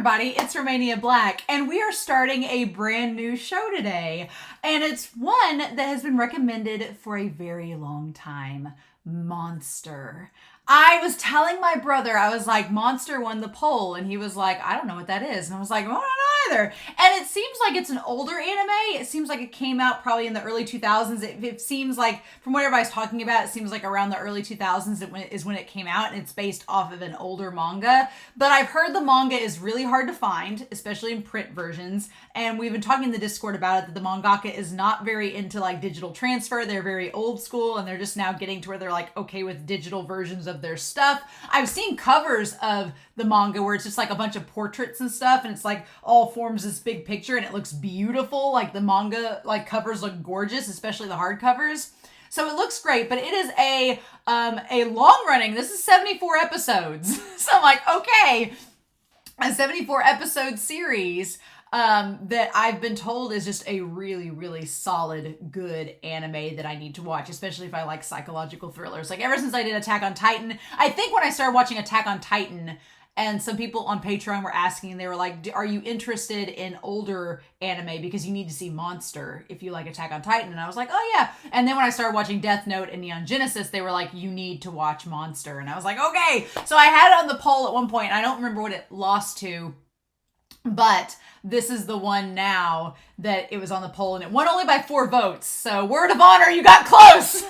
everybody, it's Romania Black, and we are starting a brand new show today. And it's one that has been recommended for a very long time. Monster. I was telling my brother, I was like, Monster won the poll, and he was like, I don't know what that is. And I was like, well, I don't know either. And it seems like it's an older anime. It seems like it came out probably in the early 2000s. It seems like, from what everybody's talking about, it seems like around the early 2000s is when it came out, and it's based off of an older manga. But I've heard the manga is really hard to find, especially in print versions. And we've been talking in the Discord about it, that the mangaka is not very into like digital transfer. They're very old school, and they're just now getting to where they're like okay with digital versions of their stuff. I've seen covers of the manga where it's just like a bunch of portraits and stuff, and it's like all forms this big picture, and it looks beautiful. Like the manga like covers look gorgeous, especially the hardcovers. So it looks great, but it is a long running. This is 74 episodes. So I'm like, okay, a 74 episode series that I've been told is just a really, really solid, good anime that I need to watch, especially if I like psychological thrillers. Like ever since I did Attack on Titan, I think when I started watching Attack on Titan, and some people on Patreon were asking, they were like, are you interested in older anime? Because you need to see Monster if you like Attack on Titan. And I was like, oh yeah. And then when I started watching Death Note and Neon Genesis, they were like, you need to watch Monster. And I was like, okay. So I had it on the poll at one point. I don't remember what it lost to, but this is the one now that it was on the poll, and it won only by 4 votes. So word of honor, you got close.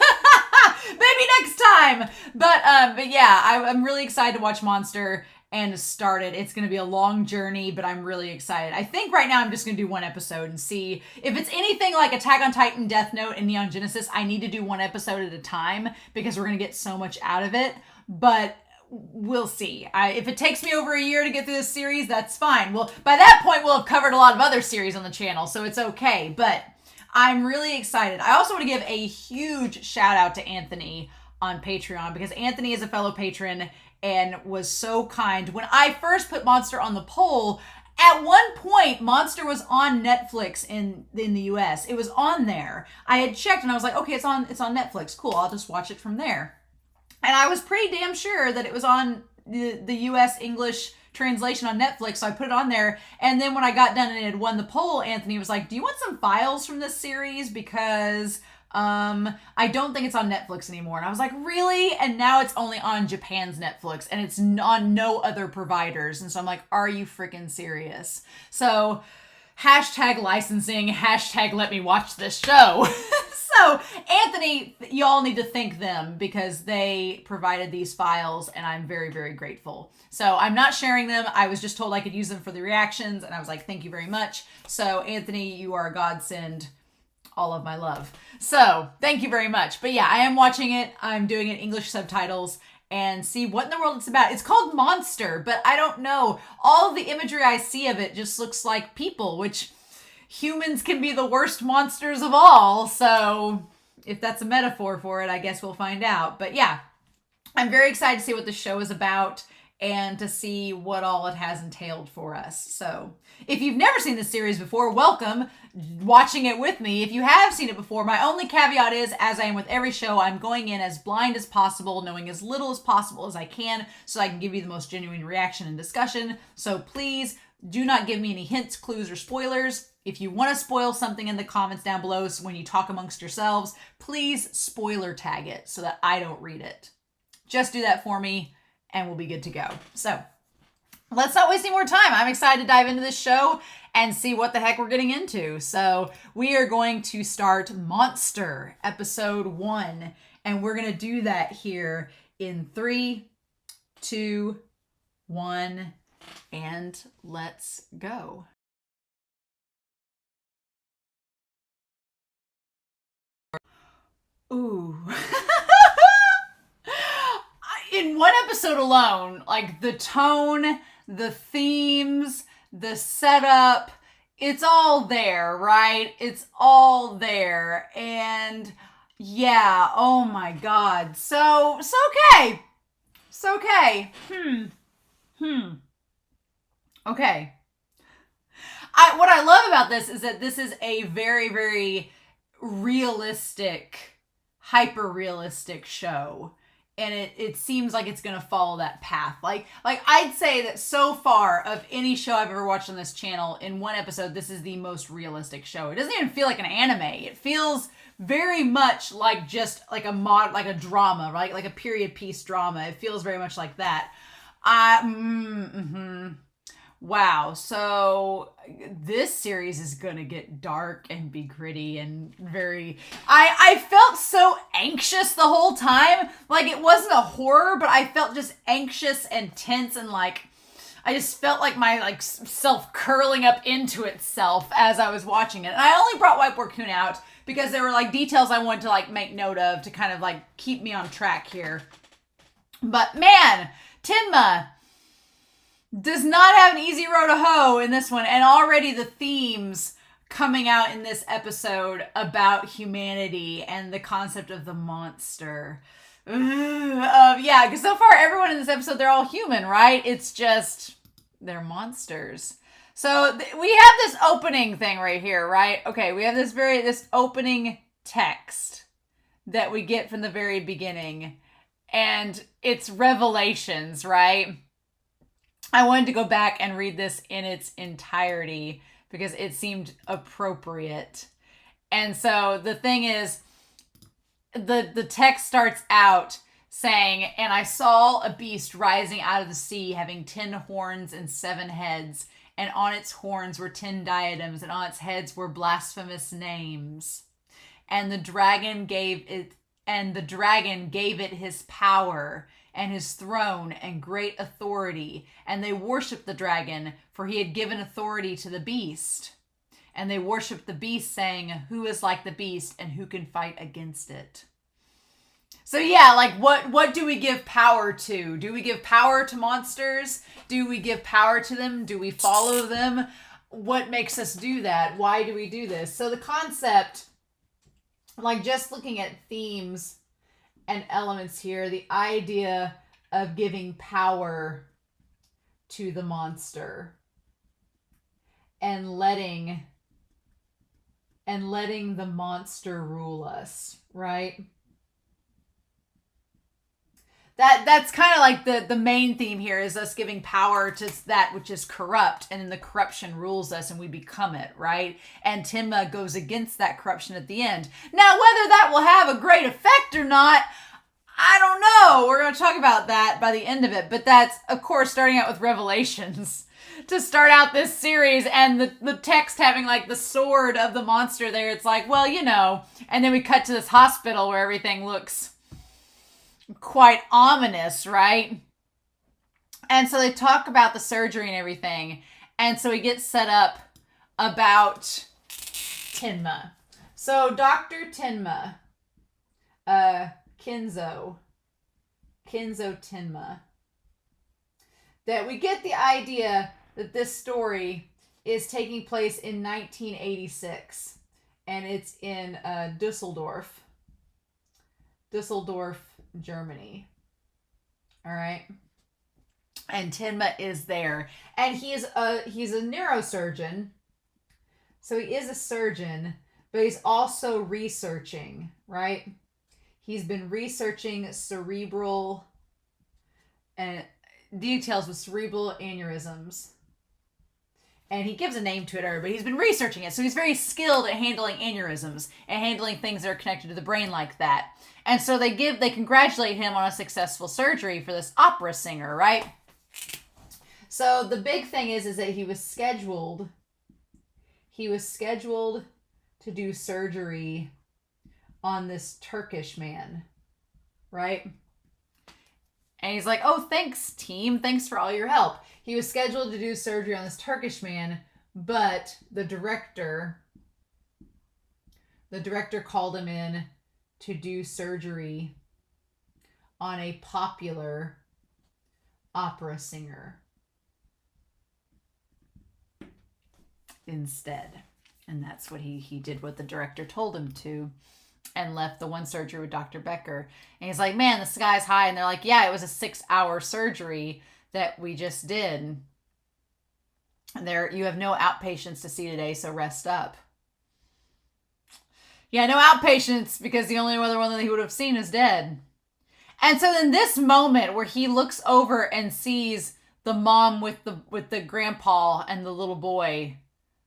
Maybe next time. But yeah, I'm really excited to watch Monster and to start it. It's going to be a long journey, but I'm really excited. I think right now I'm just going to do 1 episode and see if it's anything like Attack on Titan, Death Note, and Neon Genesis. I need to do 1 episode at a time because we're going to get so much out of it. But we'll see. If it takes me over a year to get through this series, that's fine. Well, by that point, we'll have covered a lot of other series on the channel, so it's okay. But I'm really excited. I also want to give a huge shout out to Anthony on Patreon, because Anthony is a fellow patron and was so kind. When I first put Monster on the poll, at one point, Monster was on Netflix in the US. It was on there. I had checked and I was like, okay, it's on Netflix. Cool, I'll just watch it from there. And I was pretty damn sure that it was on the US English translation on Netflix, so I put it on there. And then when I got done and it had won the poll, Anthony was like, do you want some files from this series? Because I don't think it's on Netflix anymore. And I was like, really? And now it's only on Japan's Netflix, and it's on no other providers. And so I'm like, are you freaking serious? So hashtag licensing, hashtag let me watch this show. So Anthony, y'all need to thank them because they provided these files, and I'm very, very grateful. So I'm not sharing them. I was just told I could use them for the reactions, and I was like, thank you very much. So Anthony, you are a godsend. All of my love. So thank you very much. But yeah, I am watching it. I'm doing it English subtitles and see what in the world it's about. It's called Monster, but I don't know. All of the imagery I see of it just looks like people, which humans can be the worst monsters of all. So if that's a metaphor for it, I guess we'll find out. But yeah, I'm very excited to see what the show is about and to see what all it has entailed for us. So if you've never seen this series before, welcome watching it with me. If you have seen it before, my only caveat is, as I am with every show, I'm going in as blind as possible, knowing as little as possible as I can, so I can give you the most genuine reaction and discussion. So please do not give me any hints, clues, or spoilers. If you want to spoil something in the comments down below so when you talk amongst yourselves, please spoiler tag it so that I don't read it. Just do that for me, and we'll be good to go. So let's not waste any more time. I'm excited to dive into this show and see what the heck we're getting into. So we are going to start Monster episode 1, and we're going to do that here in 3, 2, 1, and let's go. Ooh. In 1 episode alone, like the tone, the themes, the setup, it's all there, right? It's all there. And yeah, oh my God. So okay. Okay. Okay. What I love about this is that this is a very, very realistic, hyper-realistic show. and it seems like it's gonna follow that path. Like I'd say that so far of any show I've ever watched on this channel, in one episode, this is the most realistic show. It doesn't even feel like an anime. It feels very much like just like a drama, right? Like a period piece drama. It feels very much like that. Wow. So this series is gonna get dark and be gritty and very... I felt so anxious the whole time. Like, it wasn't a horror, but I felt just anxious and tense, and like I just felt like my like self curling up into itself as I was watching it. And I only brought Whiteboard Coon out because there were like details I wanted to like make note of to kind of like keep me on track here. But man, Tenma does not have an easy road to hoe in this one. And already the themes coming out in this episode about humanity and the concept of the monster. Yeah, because so far everyone in this episode, they're all human, right? It's just, they're monsters. So we have this opening thing right here, right? Okay, we have this opening text that we get from the very beginning. And it's revelations, right? I wanted to go back and read this in its entirety because it seemed appropriate. And so the thing is, the text starts out saying, "And I saw a beast rising out of the sea, having 10 horns and 7 heads, and on its horns were 10 diadems, and on its heads were blasphemous names. And the dragon gave it his power and his throne and great authority, and they worshipped the dragon, for he had given authority to the beast. And they worshipped the beast, saying, 'Who is like the beast, and who can fight against it?'" So yeah, like what do we give power to? Do we give power to monsters? Do we give power to them? Do we follow them? What makes us do that? Why do we do this? So the concept, like just looking at themes and elements here, the idea of giving power to the monster and letting the monster rule us, right? That's kind of like the main theme here, is us giving power to that which is corrupt, and then the corruption rules us and we become it, right? And Tenma goes against that corruption at the end. Now, whether that will have a great effect or not, I don't know. We're going to talk about that by the end of it. But that's, of course, starting out with Revelations to start out this series, and the text having like the sword of the monster there. It's like, well, you know, and then we cut to this hospital where everything looks quite ominous, right? And so they talk about the surgery and everything. And so he gets set up about Tenma. So Dr. Tenma, Kenzo Tenma, that we get the idea that this story is taking place in 1986, and it's in Dusseldorf, Germany. All right. And Tenma is there, and he's a neurosurgeon. So he is a surgeon, but he's also researching, right? He's been researching cerebral and details with cerebral aneurysms. And he gives a name to it, but he's been researching it. So he's very skilled at handling aneurysms and handling things that are connected to the brain like that. And so they congratulate him on a successful surgery for this opera singer, right? So the big thing is that he was scheduled to do surgery on this Turkish man, right? And he's like, "Oh, thanks, team. Thanks for all your help." He was scheduled to do surgery on this Turkish man, but the director called him in to do surgery on a popular opera singer instead. And that's what he did what the director told him to, and left the one surgery with Dr. Becker. And he's like, "Man, the sky's high." And they're like, "Yeah, it was a 6-hour surgery that we just did. And you have no outpatients to see today, so rest up." Yeah, no outpatients, because the only other one that he would have seen is dead. And so in this moment where he looks over and sees the mom with the grandpa and the little boy,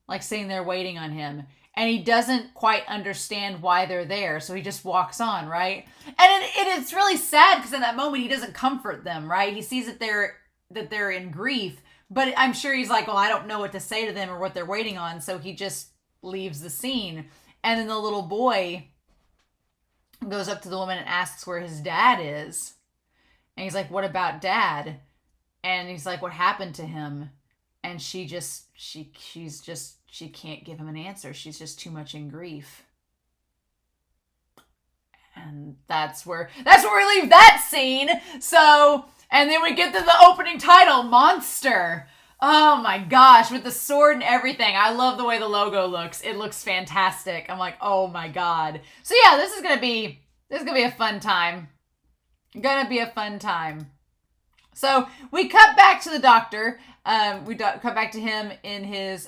like sitting there waiting on him, and he doesn't quite understand why they're there, so he just walks on, right? And it's really sad because in that moment he doesn't comfort them, right? He sees that they're in grief, but I'm sure he's like, well, I don't know what to say to them or what they're waiting on, so he just leaves the scene. And then the little boy goes up to the woman and asks where his dad is. And he's like, what about dad? And he's like, what happened to him? And she can't give him an answer. She's just too much in grief. And that's where we leave that scene. So, and then we get to the opening title, Monster. Oh my gosh, with the sword and everything. I love the way the logo looks. It looks fantastic. I'm like, oh my God. So yeah, this is gonna be a fun time. Gonna be a fun time. So we cut back to the doctor. We cut back to him in his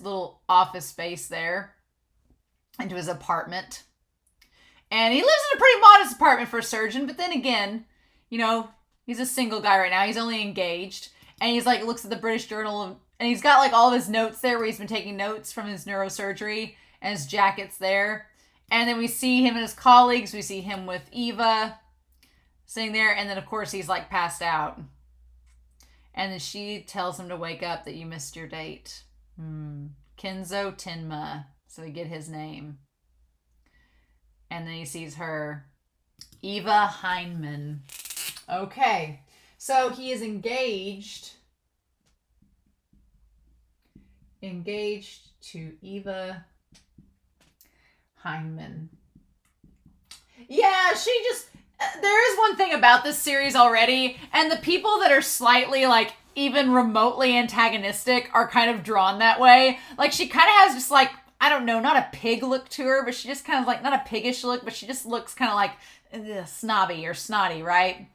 little office space there, into his apartment. And he lives in a pretty modest apartment for a surgeon, but then again, you know, he's a single guy right now. He's only engaged. And he's like, looks at the British Journal, and he's got like all of his notes there where he's been taking notes from his neurosurgery, and his jacket's there. And then we see him and his colleagues. We see him with Eva sitting there. And then, of course, he's like passed out. And then she tells him to wake up, that you missed your date. Kenzo Tenma. So we get his name. And then he sees her, Eva Heinemann. Okay. So he is engaged to Eva Heinemann. Yeah, there is one thing about this series already, and the people that are slightly, like, even remotely antagonistic are kind of drawn that way. Like, she kind of has just, like, I don't know, not a pig look to her, but she just kind of, like, not a piggish look, but she just looks kind of like snobby or snotty, right?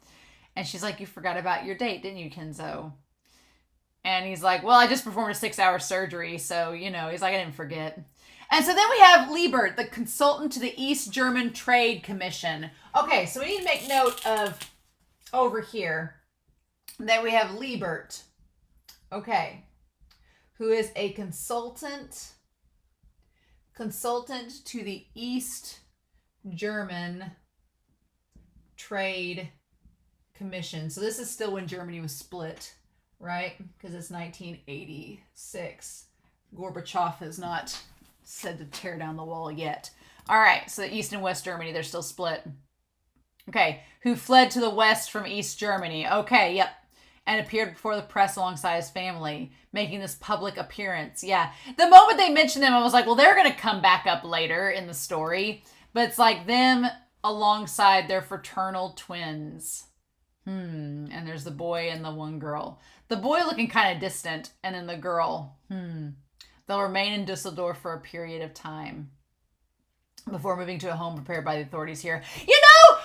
And she's like, you forgot about your date, didn't you, Kenzo? And he's like, well, I just performed a 6-hour surgery, so, you know, he's like, I didn't forget. And so then we have Liebert, the consultant to the East German Trade Commission. Okay, so we need to make note of over here that we have Liebert, okay, who is a consultant to the East German Trade Commission. So this is still when Germany was split, right? Because it's 1986. Gorbachev has not said to tear down the wall yet. All right, so East and West Germany, they're still split. Okay, who fled to the west from East Germany. Okay, yep. And appeared before the press alongside his family, making this public appearance. Yeah, the moment they mentioned them, I was like, well, they're going to come back up later in the story. But it's like them alongside their fraternal twins. And there's the boy and the one girl. The boy looking kind of distant, and then the girl, They'll remain in Dusseldorf for a period of time before moving to a home prepared by the authorities here. You know,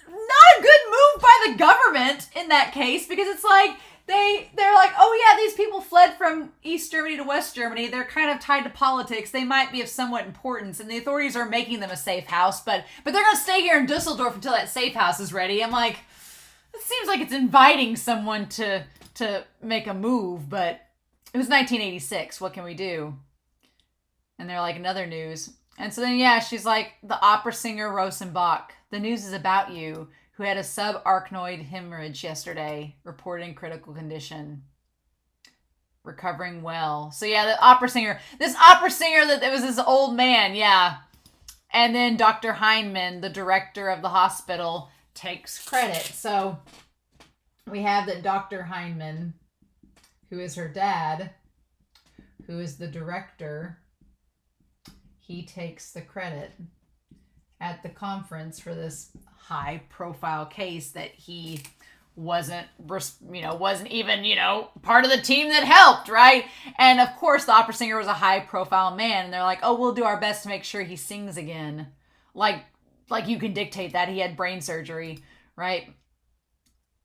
not a good move by the government in that case, because it's like, they're like, oh yeah, these people fled from East Germany to West Germany. They're kind of tied to politics. They might be of somewhat importance, and the authorities are making them a safe house, but they're going to stay here in Dusseldorf until that safe house is ready. I'm like, it seems like it's inviting someone to make a move, but it was 1986. What can we do? And they're like, another news. And so then, yeah, she's like, the opera singer Rosenbach. The news is about you, who had a subarachnoid hemorrhage yesterday, reported in critical condition. Recovering well. So yeah, the opera singer. This opera singer, that it was this old man, yeah. And then Dr. Heinemann, the director of the hospital, takes credit. So we have that Dr. Heinemann, who is her dad, who is the director, he takes the credit at the conference for this high profile case that he wasn't even, part of the team that helped, right? And of course the opera singer was a high profile man, and they're like, oh, we'll do our best to make sure he sings again. Like you can dictate that. He had brain surgery, right?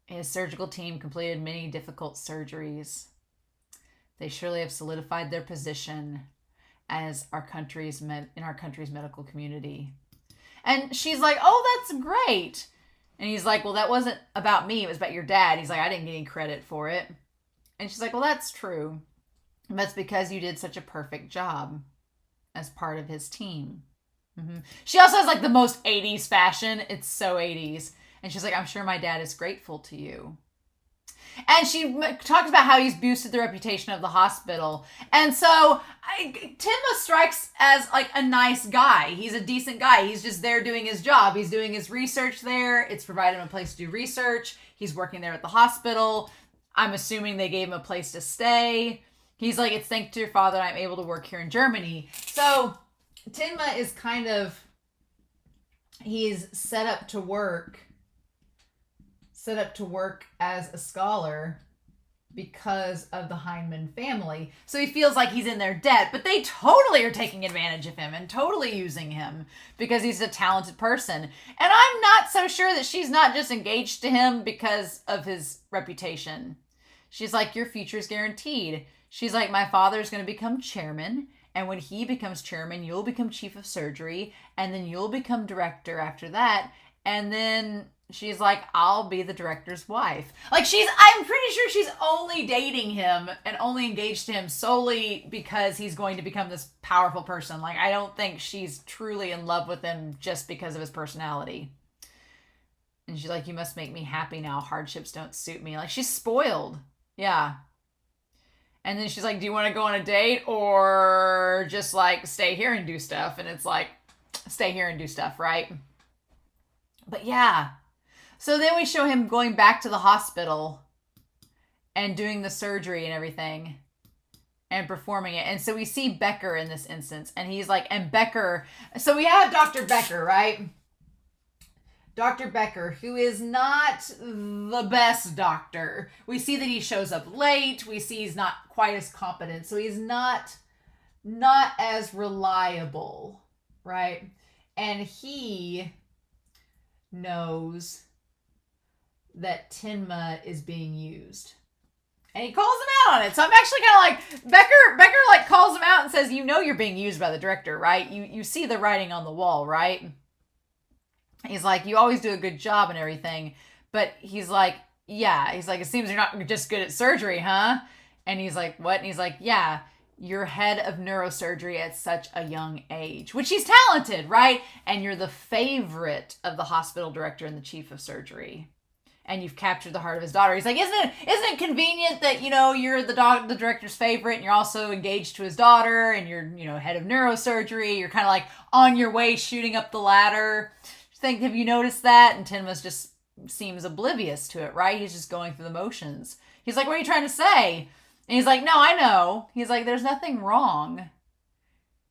His surgical team completed many difficult surgeries. They surely have solidified their position as in our country's medical community. And she's like, oh, that's great. And he's like, well, that wasn't about me. It was about your dad. He's like, I didn't get any credit for it. And she's like, well, that's true. That's because you did such a perfect job as part of his team. Mm-hmm. She also has like the most 80s fashion. It's so 80s. And she's like, I'm sure my dad is grateful to you. And she talks about how he's boosted the reputation of the hospital. And so Tenma strikes as like a nice guy. He's a decent guy. He's just there doing his job. He's doing his research there. It's provided him a place to do research. He's working there at the hospital. I'm assuming they gave him a place to stay. He's like, it's thanks to your father that I'm able to work here in Germany. So Tenma is kind of, he's set up to work as a scholar because of the Heinemann family. So he feels like he's in their debt, but they totally are taking advantage of him and totally using him because he's a talented person. And I'm not so sure that she's not just engaged to him because of his reputation. She's like, your future is guaranteed. She's like, my father's going to become chairman. And when he becomes chairman, you'll become chief of surgery. And then you'll become director after that. And then she's like, I'll be the director's wife. Like I'm pretty sure she's only dating him and only engaged to him solely because he's going to become this powerful person. Like, I don't think she's truly in love with him just because of his personality. And she's like, you must make me happy now. Hardships don't suit me. Like, she's spoiled. Yeah. And then she's like, do you want to go on a date or just like stay here and do stuff? And it's like, stay here and do stuff, right? But yeah. So then we show him going back to the hospital and doing the surgery and everything and performing it. And so we see Becker in this instance. And he's like, and Becker, so we have Dr. Becker, right? Dr. Becker, who is not the best doctor. We see that he shows up late. We see he's not quite as competent. So he's not as reliable, right? And he knows that Tenma is being used. And he calls him out on it. So I'm actually kind of like, Becker like calls him out and says, you know you're being used by the director, right? You see the writing on the wall, right? He's like, you always do a good job and everything. But he's like, yeah. He's like, it seems you're not just good at surgery, huh? And he's like, what? And he's like, yeah, you're head of neurosurgery at such a young age. Which he's talented, right? And you're the favorite of the hospital director and the chief of surgery. And you've captured the heart of his daughter. He's like, isn't it convenient that, you're the director's favorite and you're also engaged to his daughter and you're, head of neurosurgery. You're kind of like on your way shooting up the ladder. Have you noticed that? And Tenma just seems oblivious to it, right? He's just going through the motions. He's like, what are you trying to say? And he's like, no, I know. He's like, there's nothing wrong.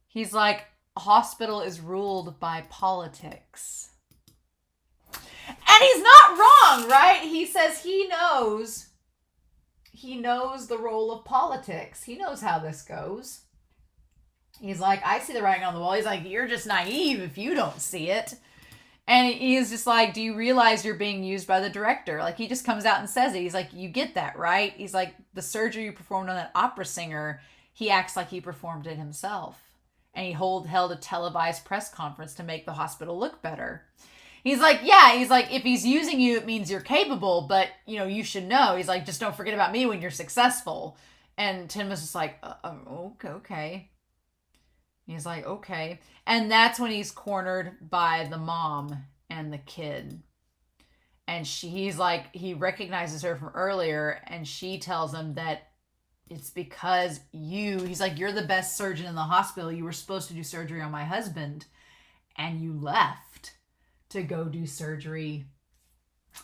He's like, a hospital is ruled by politics. And he's not wrong, right? He says he knows the role of politics. He knows how this goes. He's like, I see the writing on the wall. He's like, you're just naive if you don't see it. And he's just like, do you realize you're being used by the director? Like, he just comes out and says it. He's like, you get that, right? He's like, the surgery you performed on that opera singer, he acts like he performed it himself. And he held a televised press conference to make the hospital look better. He's like, yeah, he's like, if he's using you, it means you're capable, but, you should know. He's like, just don't forget about me when you're successful. And Tenma's just like, okay. He's like, okay. And that's when he's cornered by the mom and the kid. And he's like, he recognizes her from earlier, and she tells him that it's because he's like, you're the best surgeon in the hospital. You were supposed to do surgery on my husband, and you left to go do surgery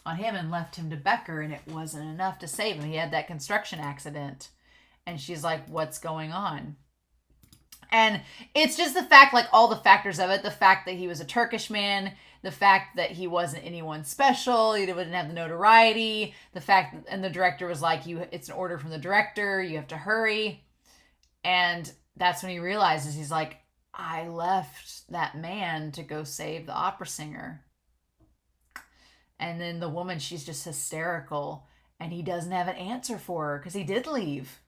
on him and left him to Becker, and it wasn't enough to save him. He had that construction accident. And she's like, what's going on? And it's just the fact, like all the factors of it, the fact that he was a Turkish man, the fact that he wasn't anyone special, he didn't have the notoriety, the fact that, and the director was like, it's an order from the director, you have to hurry. And that's when he realizes, he's like, I left that man to go save the opera singer. And then the woman, she's just hysterical, and he doesn't have an answer for her because he did leave.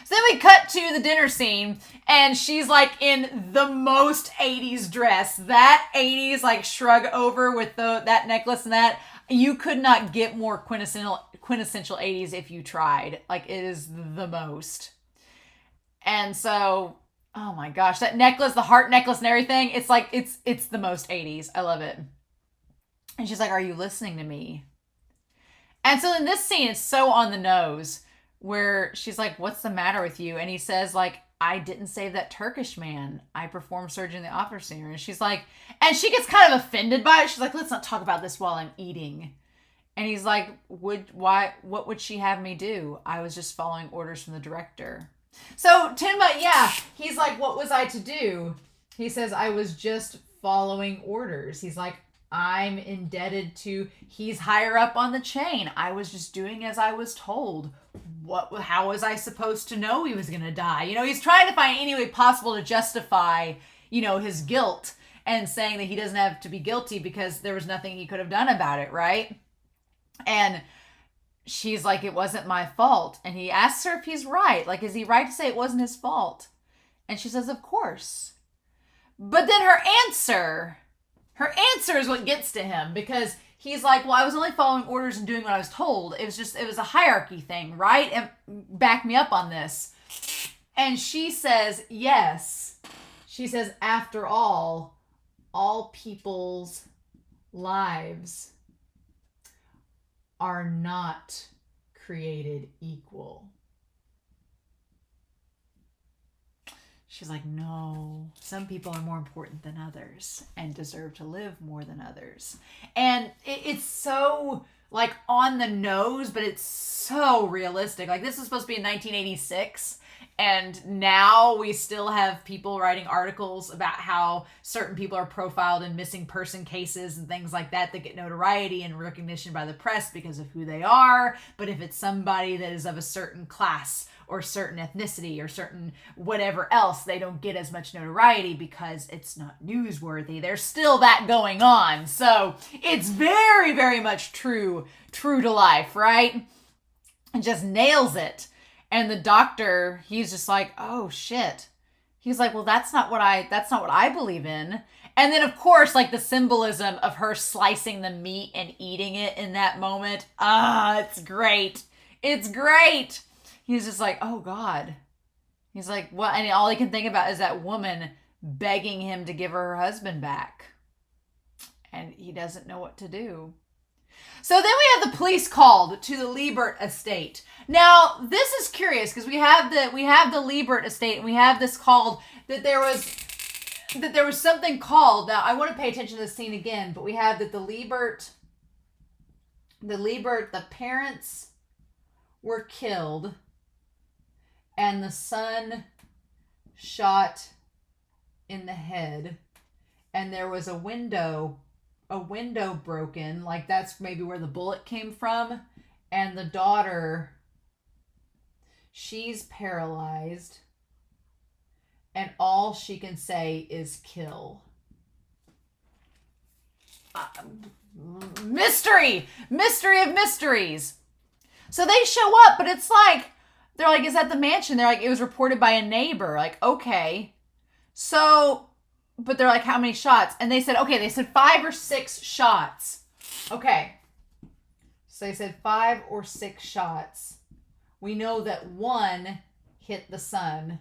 So then we cut to the dinner scene, and she's like in the most 80s dress. That 80s like shrug over with that necklace and that. You could not get more quintessential 80s if you tried. Like, it is the most. And so, oh my gosh, that necklace, the heart necklace and everything, it's like, it's the most 80s. I love it. And she's like, are you listening to me? And so in this scene, it's so on the nose where she's like, what's the matter with you? And he says, like, I didn't save that Turkish man. I performed Surgeon in the Opera Singer. And she's like, and she gets kind of offended by it. She's like, let's not talk about this while I'm eating. And he's like, what would she have me do? I was just following orders from the director. So Tenma, yeah, he's like, what was I to do? He says, I was just following orders. He's like, I'm indebted to, he's higher up on the chain. I was just doing as I was told. How was I supposed to know he was going to die? You know, he's trying to find any way possible to justify, you know, his guilt and saying that he doesn't have to be guilty because there was nothing he could have done about it, right? And she's like, it wasn't my fault. And he asks her if he's right. Like, is he right to say it wasn't his fault? And she says, of course. But then her answer is what gets to him, because he's like, well, I was only following orders and doing what I was told. It was a hierarchy thing, right? And back me up on this. And she says, yes. She says, after all people's lives are not created equal. She's like, no, some people are more important than others and deserve to live more than others. And it's so like on the nose, but it's so realistic. Like, this is supposed to be in 1986. And now we still have people writing articles about how certain people are profiled in missing person cases and things like that get notoriety and recognition by the press because of who they are. But if it's somebody that is of a certain class or certain ethnicity or certain whatever else, they don't get as much notoriety because it's not newsworthy. There's still that going on. So it's very, very much true to life, right? And just nails it. And the doctor, he's just like, oh shit. He's like, well, that's not what I believe in. And then of course, like the symbolism of her slicing the meat and eating it in that moment. It's great. It's great. He's just like, oh God. He's like, what? And all he can think about is that woman begging him to give her husband back. And he doesn't know what to do. So then we have the police called to the Liebert estate. Now, this is curious because we have the Liebert estate, and we have this called that there was something called. Now, I want to pay attention to this scene again, but we have that the Liebert, the parents were killed and the son shot in the head, and there was a window broken, like that's maybe where the bullet came from, and the daughter, she's paralyzed, and all she can say is kill. Mystery of mysteries. So they show up, but it's like, they're like, is that the mansion? They're like, it was reported by a neighbor. Like, okay. So, but they're like, how many shots? And they said 5 or 6 shots. Okay. So they said 5 or 6 shots. We know that one hit the son.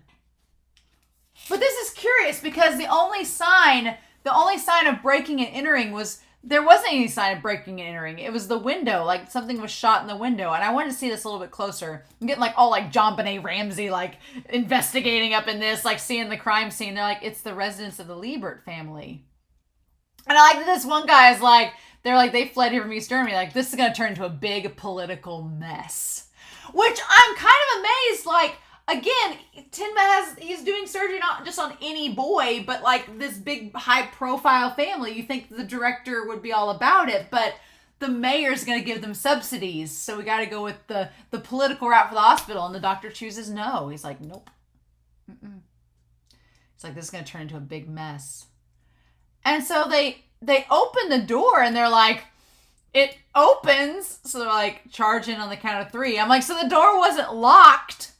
But this is curious because the only sign of breaking and entering was, there wasn't any sign of breaking and entering. It was the window, like something was shot in the window. And I wanted to see this a little bit closer. I'm getting like all like John Benet Ramsey, like investigating up in this, like seeing the crime scene. They're like, it's the residence of the Liebert family. And I like that this one guy is like, they fled here from East Germany. Like, this is going to turn into a big political mess. Which I'm kind of amazed, like, again, Tenma he's doing surgery not just on any boy, but like this big high profile family. You think the director would be all about it, but the mayor's going to give them subsidies. So we got to go with the political route for the hospital. And the doctor chooses no. He's like, nope. Mm-mm. It's like, this is going to turn into a big mess. And so they open the door and they're like, it opens. So they're like, charge in on the count of 3. I'm like, so the door wasn't locked.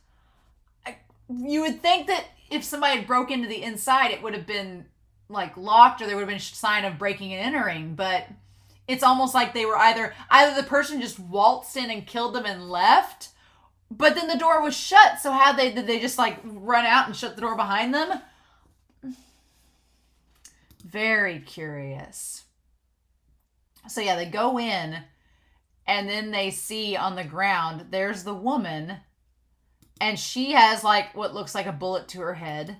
You would think that if somebody had broke into the inside, it would have been like locked, or there would have been a sign of breaking and entering, but it's almost like they were either the person just waltzed in and killed them and left, but then the door was shut. So how did they just like run out and shut the door behind them? Very curious. So yeah, they go in and then they see on the ground, there's the woman, and she has like what looks like a bullet to her head.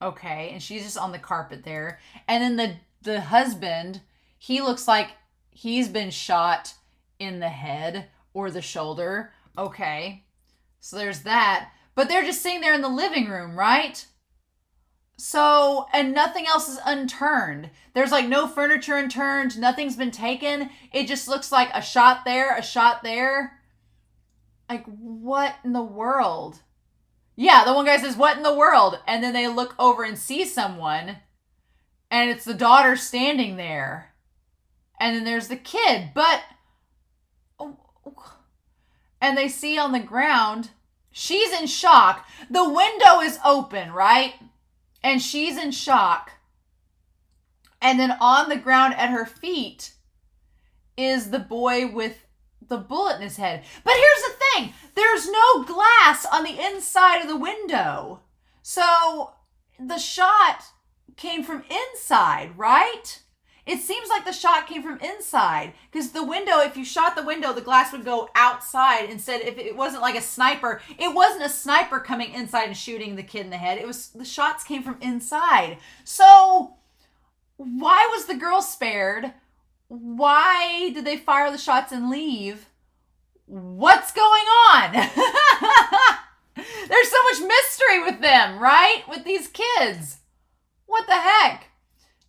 Okay. And she's just on the carpet there. And then the husband, he looks like he's been shot in the head or the shoulder. Okay. So there's that. But they're just sitting there in the living room, right? So, and nothing else is unturned. There's like no furniture unturned. Nothing's been taken. It just looks like a shot there, a shot there. Like, what in the world? Yeah, the one guy says, what in the world? And then they look over and see someone. And it's the daughter standing there. And then there's the kid. But, and they see on the ground, she's in shock. The window is open, right? And she's in shock. And then on the ground at her feet is the boy with the bullet in his head. But here's the thing. There's no glass on the inside of the window. So the shot came from inside, right? It seems like the shot came from inside, because the window, if you shot the window, the glass would go outside. Instead, if it wasn't like a sniper, it wasn't a sniper coming inside and shooting the kid in the head. It was, the shots came from inside. So why was the girl spared? Why did they fire the shots and leave? What's going on? There's so much mystery with them, right? With these kids. What the heck?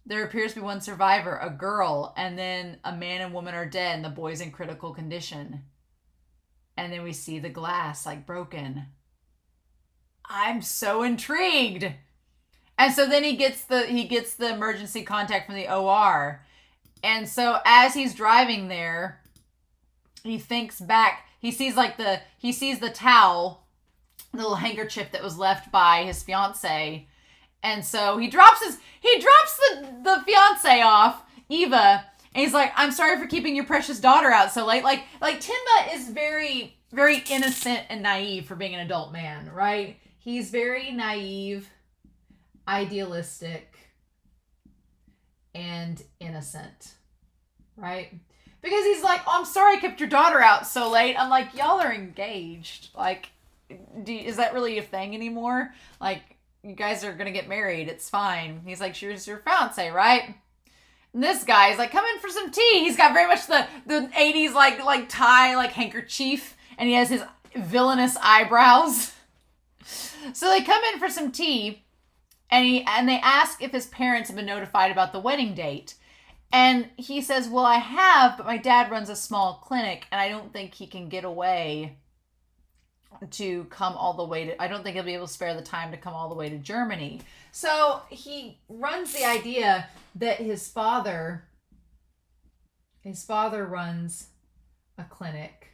There appears to be one survivor, a girl, and then a man and woman are dead and the boy's in critical condition. And then we see the glass like broken. I'm so intrigued. And so then he gets the emergency contact from the OR. And so as he's driving there, he thinks back, he sees the towel, the little handkerchief that was left by his fiance. And so he drops the fiance off, Eva, and he's like, I'm sorry for keeping your precious daughter out so late. Like Tenma is very, very innocent and naive for being an adult man, right? He's very naive, idealistic, and innocent, right? Because he's like, oh, I'm sorry I kept your daughter out so late. I'm like, y'all are engaged. Like, is that really a thing anymore? Like, you guys are going to get married. It's fine. He's like, she's your fiance, right? And this guy is like, come in for some tea. He's got very much the 80s like tie, like handkerchief. And he has his villainous eyebrows. So they come in for some tea. And they ask if his parents have been notified about the wedding date. And he says, well, I have, but my dad runs a small clinic. And I don't think he can get away to come all the way to, I don't think he'll be able to spare the time to come all the way to Germany. So he runs the idea that his father runs a clinic,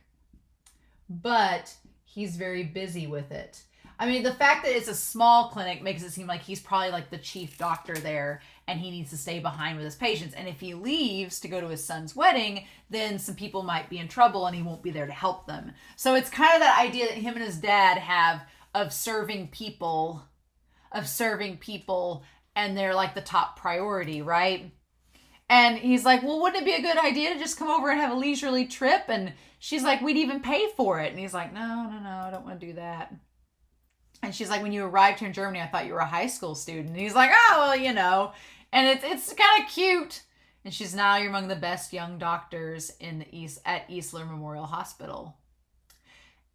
but he's very busy with it. I mean, the fact that it's a small clinic makes it seem like he's probably like the chief doctor there and he needs to stay behind with his patients. And if he leaves to go to his son's wedding, then some people might be in trouble and he won't be there to help them. So it's kind of that idea that him and his dad have of serving people, and they're like the top priority, right? And he's like, well, wouldn't it be a good idea to just come over and have a leisurely trip? And she's like, we'd even pay for it. And he's like, no, I don't want to do that. And she's like, when you arrived here in Germany, I thought you were a high school student. And he's like, oh, well, you know. And it's kind of cute. And she's now, you're among the best young doctors at Isler Memorial Hospital.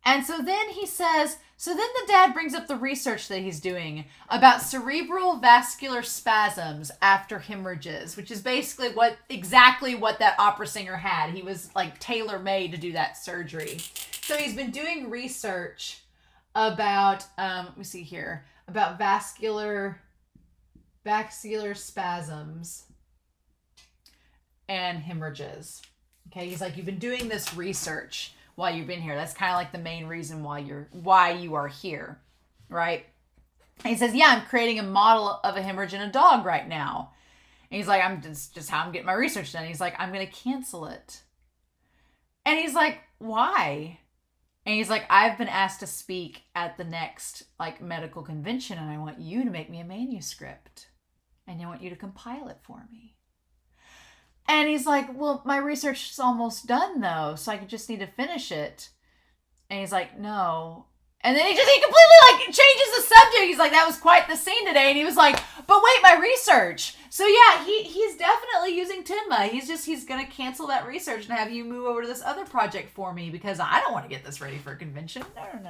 And so then he says, so then the dad brings up the research that he's doing about cerebral vascular spasms after hemorrhages, which is basically exactly what that opera singer had. He was like tailor-made to do that surgery. So he's been doing research about, let me see here, about vascular spasms and hemorrhages. Okay, he's like, you've been doing this research while you've been here. That's kind of like the main reason why you are here, right? And he says, yeah, I'm creating a model of a hemorrhage in a dog right now. And he's like, I'm just how I'm getting my research done. He's like, I'm going to cancel it. And he's like, why? And he's like, I've been asked to speak at the next like medical convention, and I want you to make me a manuscript. And I want you to compile it for me. And he's like, well, my research is almost done though, so I just need to finish it. And he's like, no. And then he completely like changes the subject. He's like, that was quite the scene today. And he was like, but wait, my research. So yeah, he's definitely using Tenma. He's going to cancel that research and have you move over to this other project for me because I don't want to get this ready for a convention. No. I'm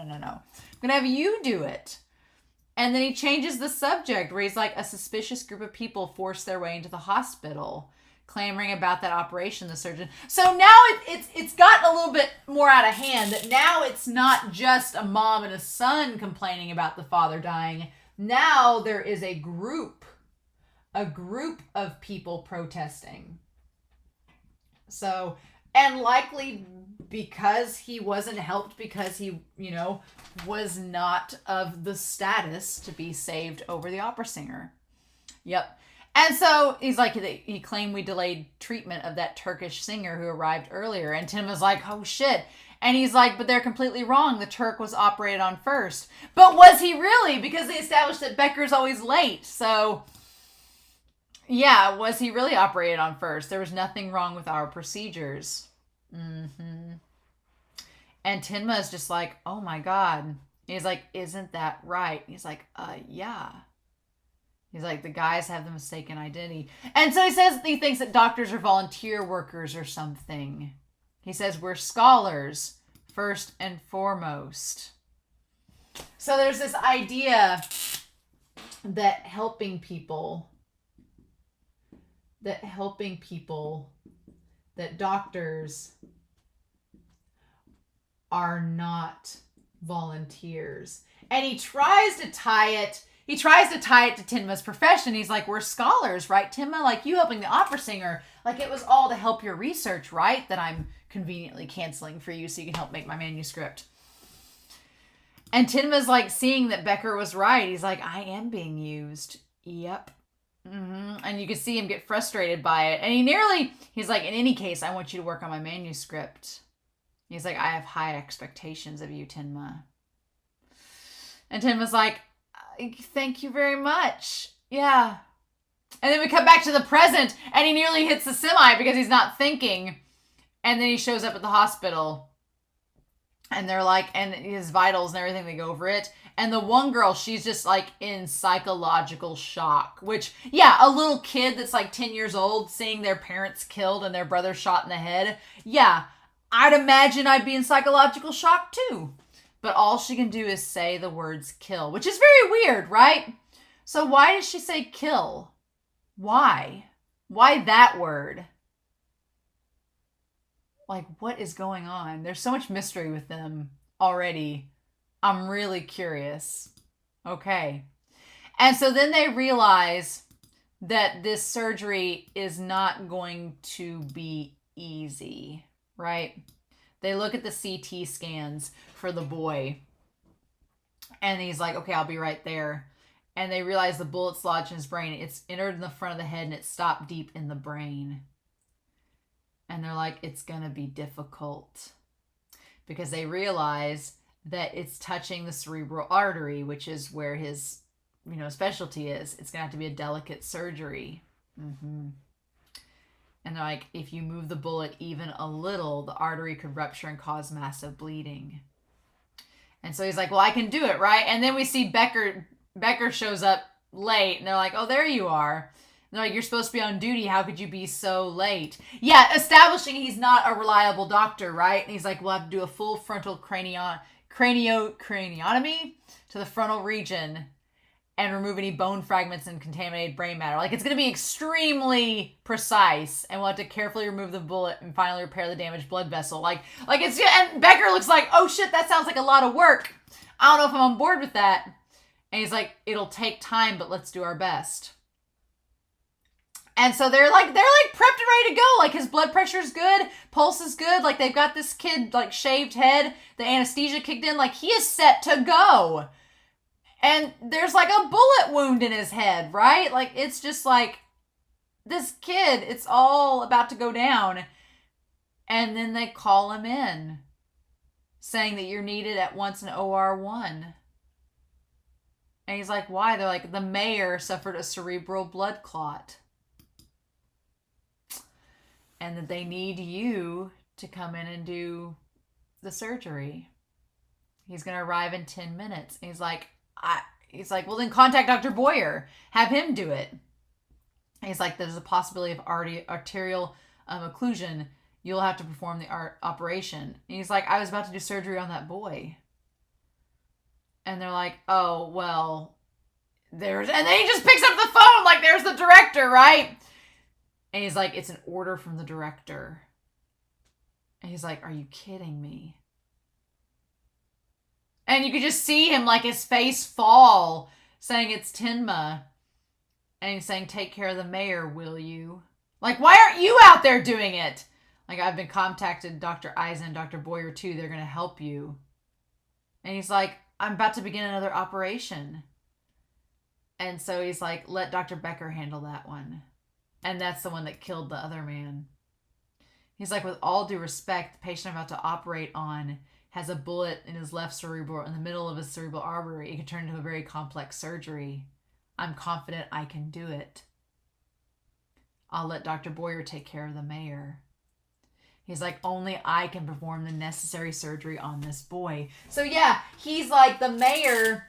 going to have you do it. And then he changes the subject where he's like, a suspicious group of people forced their way into the hospital, clamoring about that operation, the surgeon. So now it's gotten a little bit more out of hand. That now it's not just a mom and a son complaining about the father dying. Now there is a group of people protesting. So, and likely because he wasn't helped because he, was not of the status to be saved over the opera singer. Yep. And so he's like, he claimed we delayed treatment of that Turkish singer who arrived earlier. And Tim was like, oh shit. And he's like, but they're completely wrong. The Turk was operated on first. But was he really? Because they established that Becker's always late. So yeah, was he really operated on first? There was nothing wrong with our procedures. Mm-hmm. And Tenma is just like, oh my God. He's like, isn't that right? He's like, yeah. He's like, the guys have the mistaken identity. And so he thinks that doctors are volunteer workers or something. He says, we're scholars, first and foremost. So there's this idea that helping people, that doctors are not volunteers. And he tries to tie it to Tenma's profession. He's like, we're scholars, right, Tenma? Like, you helping the opera singer. Like, it was all to help your research, right? That I'm conveniently canceling for you so you can help make my manuscript. And Tenma's like, seeing that Becker was right. He's like, I am being used. Yep. Mm-hmm. And you can see him get frustrated by it. And he's like, in any case, I want you to work on my manuscript. He's like, I have high expectations of you, Tenma. And Tenma's like, thank you very much. Yeah. And then we come back to the present, and he nearly hits the semi because he's not thinking. And then he shows up at the hospital. And they're like, and his vitals and everything, they go over it. And the one girl, she's just like in psychological shock. Which, yeah, a little kid that's like 10 years old seeing their parents killed and their brother shot in the head. Yeah, I'd imagine I'd be in psychological shock too. But all she can do is say the words kill, which is very weird, right? So why does she say kill? Why? Why that word? Like, what is going on? There's so much mystery with them already. I'm really curious. Okay. And so then they realize that this surgery is not going to be easy, right? They look at the CT scans for the boy. And he's like, okay, I'll be right there. And they realize the bullet's lodged in his brain. It's entered in the front of the head and it stopped deep in the brain. And they're like, it's going to be difficult. Because they realize that it's touching the cerebral artery, which is where his, specialty is. It's going to have to be a delicate surgery. Mm-hmm. And they're like, if you move the bullet even a little, the artery could rupture and cause massive bleeding. And so he's like, well, I can do it, right? And then we see Becker shows up late, and they're like, oh, there you are. And they're like, you're supposed to be on duty. How could you be so late? Yeah, establishing he's not a reliable doctor, right? And he's like, we'll have to do a full frontal craniotomy to the frontal region and remove any bone fragments and contaminated brain matter. Like, it's going to be extremely precise, and we'll have to carefully remove the bullet and finally repair the damaged blood vessel. Like it's, and Becker looks like, oh shit, that sounds like a lot of work. I don't know if I'm on board with that. And he's like, it'll take time, but let's do our best. And so they're like prepped and ready to go. Like, his blood pressure's good, pulse is good. Like, they've got this kid, like, shaved head, the anesthesia kicked in. Like, he is set to go. And there's like a bullet wound in his head, right? Like, it's just like, this kid, it's all about to go down. And then they call him in, saying that you're needed at once in OR1. And he's like, why? They're like, the mayor suffered a cerebral blood clot. And that they need you to come in and do the surgery. He's going to arrive in 10 minutes. And he's like, well, then contact Dr. Boyer. Have him do it. And he's like, there's a possibility of arterial occlusion. You'll have to perform the operation. And he's like, I was about to do surgery on that boy. And they're like, oh, well, and then he just picks up the phone like there's the director, right? And he's like, it's an order from the director. And he's like, are you kidding me? And you could just see him, like, his face fall, saying it's Tenma. And he's saying, take care of the mayor, will you? Like, why aren't you out there doing it? Like, I've been contacted Dr. Eisen, Dr. Boyer, too. They're going to help you. And he's like, I'm about to begin another operation. And so he's like, let Dr. Becker handle that one. And that's the one that killed the other man. He's like, with all due respect, the patient I'm about to operate on has a bullet in his left cerebral, in the middle of his cerebral artery. It could turn into a very complex surgery. I'm confident I can do it. I'll let Dr. Boyer take care of the mayor. He's like, only I can perform the necessary surgery on this boy. So yeah, he's like the mayor.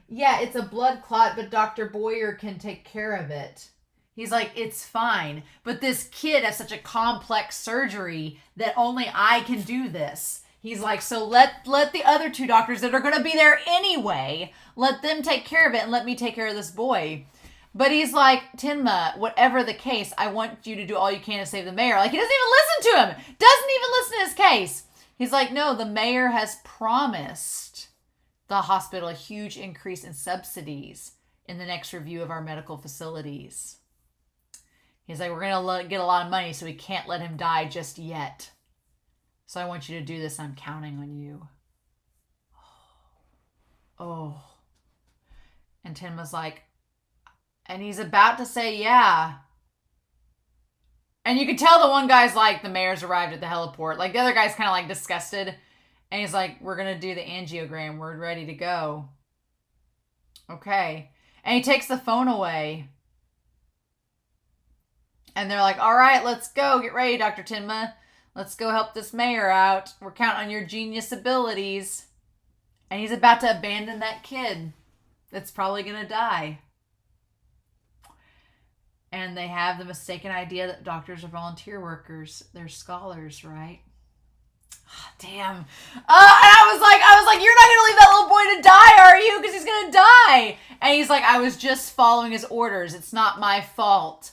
Yeah, it's a blood clot, but Dr. Boyer can take care of it. He's like, it's fine. But this kid has such a complex surgery that only I can do this. He's like, so let the other two doctors that are going to be there anyway, let them take care of it and let me take care of this boy. But he's like, Tenma, whatever the case, I want you to do all you can to save the mayor. Like, he doesn't even listen to him. Doesn't even listen to his case. He's like, no, the mayor has promised the hospital a huge increase in subsidies in the next review of our medical facilities. He's like, we're going to get a lot of money, so we can't let him die just yet. So I want you to do this. I'm counting on you. Oh. And Tenma's like, and he's about to say, yeah. And you can tell the one guy's like, the mayor's arrived at the heliport. Like, the other guy's kind of like disgusted. And he's like, we're going to do the angiogram. We're ready to go. Okay. And he takes the phone away. And they're like, all right, let's go. Get ready, Dr. Tenma. Let's go help this mayor out. We're counting on your genius abilities. And he's about to abandon that kid that's probably going to die. And they have the mistaken idea that doctors are volunteer workers. They're scholars, right? Oh, damn. And I was like, you're not going to leave that little boy to die, are you? Because he's going to die. And he's like, I was just following his orders. It's not my fault.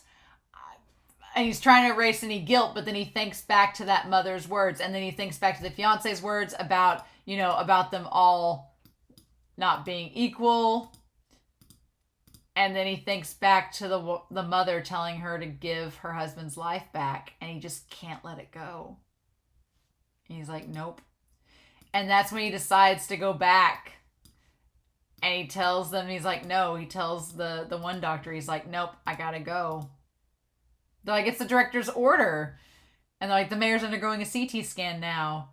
And he's trying to erase any guilt, but then he thinks back to that mother's words. And then he thinks back to the fiance's words about, about them all not being equal. And then he thinks back to the mother telling her to give her husband's life back. And he just can't let it go. And he's like, nope. And that's when he decides to go back. And he tells them, he's like, no. He tells the one doctor, he's like, nope, I gotta go. They're like, it's the director's order. And they're like, the mayor's undergoing a CT scan now.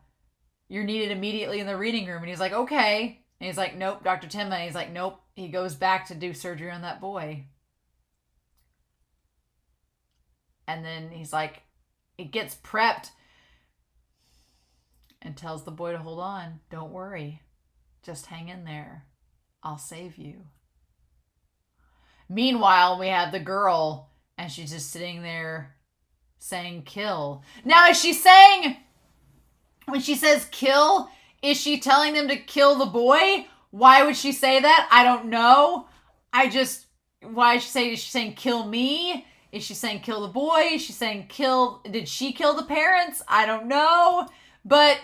You're needed immediately in the reading room. And he's like, okay. And he's like, nope, Dr. Tenma. And he's like, nope. He goes back to do surgery on that boy. And then he's like, it gets prepped and tells the boy to hold on. Don't worry. Just hang in there. I'll save you. Meanwhile, we have the girl, and she's just sitting there saying kill. Now, is she saying, when she says kill, is she telling them to kill the boy? Why would she say that? I don't know. Why is she saying kill me? Is she saying kill the boy? Is she saying did she kill the parents? I don't know. But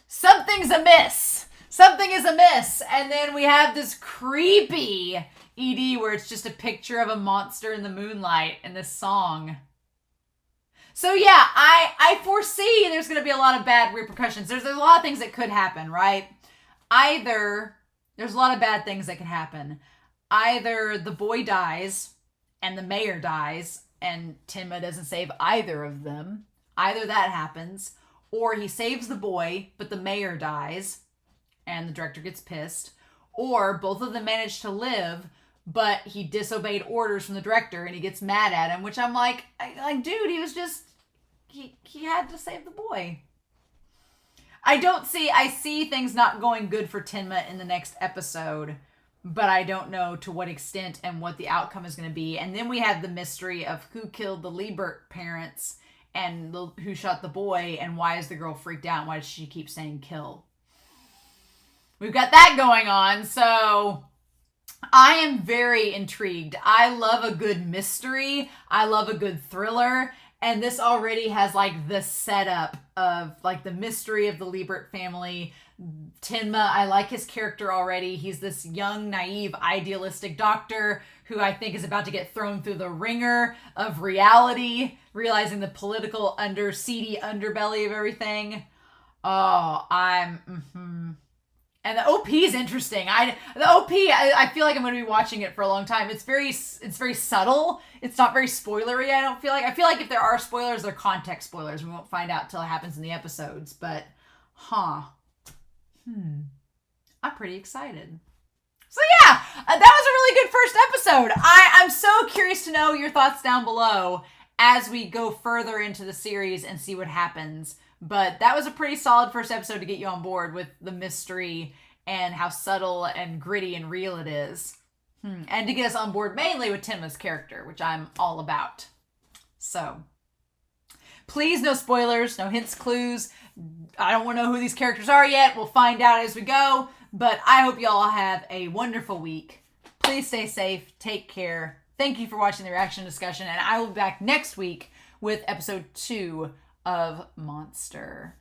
something's amiss. Something is amiss. And then we have this creepy ED where it's just a picture of a monster in the moonlight and this song. So yeah, I foresee there's going to be a lot of bad repercussions. There's a lot of things that could happen, right? There's a lot of bad things that can happen. Either the boy dies and the mayor dies, and Tenma doesn't save either of them. Either that happens, or he saves the boy, but the mayor dies, and the director gets pissed, or both of them manage to live, but he disobeyed orders from the director, and he gets mad at him, which I'm like, dude, he was just, he had to save the boy. I see things not going good for Tenma in the next episode, but I don't know to what extent and what the outcome is going to be. And then we have the mystery of who killed the Liebert parents and who shot the boy, and why is the girl freaked out? Why does she keep saying kill? We've got that going on, so I am very intrigued. I love a good mystery. I love a good thriller. And this already has like the setup of like the mystery of the Liebert family. Tenma, I like his character already. He's this young, naive, idealistic doctor who I think is about to get thrown through the ringer of reality, realizing the political seedy underbelly of everything. Oh, And the OP is interesting. The OP, I feel like I'm going to be watching it for a long time. It's very subtle. It's not very spoilery, I don't feel like. I feel like if there are spoilers, they're context spoilers. We won't find out till it happens in the episodes. But, I'm pretty excited. So yeah, that was a really good first episode. I'm so curious to know your thoughts down below as we go further into the series and see what happens. But that was a pretty solid first episode to get you on board with the mystery and how subtle and gritty and real it is. And to get us on board mainly with Tenma's character, which I'm all about. So, please, no spoilers, no hints, clues. I don't want to know who these characters are yet. We'll find out as we go. But I hope you all have a wonderful week. Please stay safe. Take care. Thank you for watching the reaction discussion. And I will be back next week with episode 2 of Monster.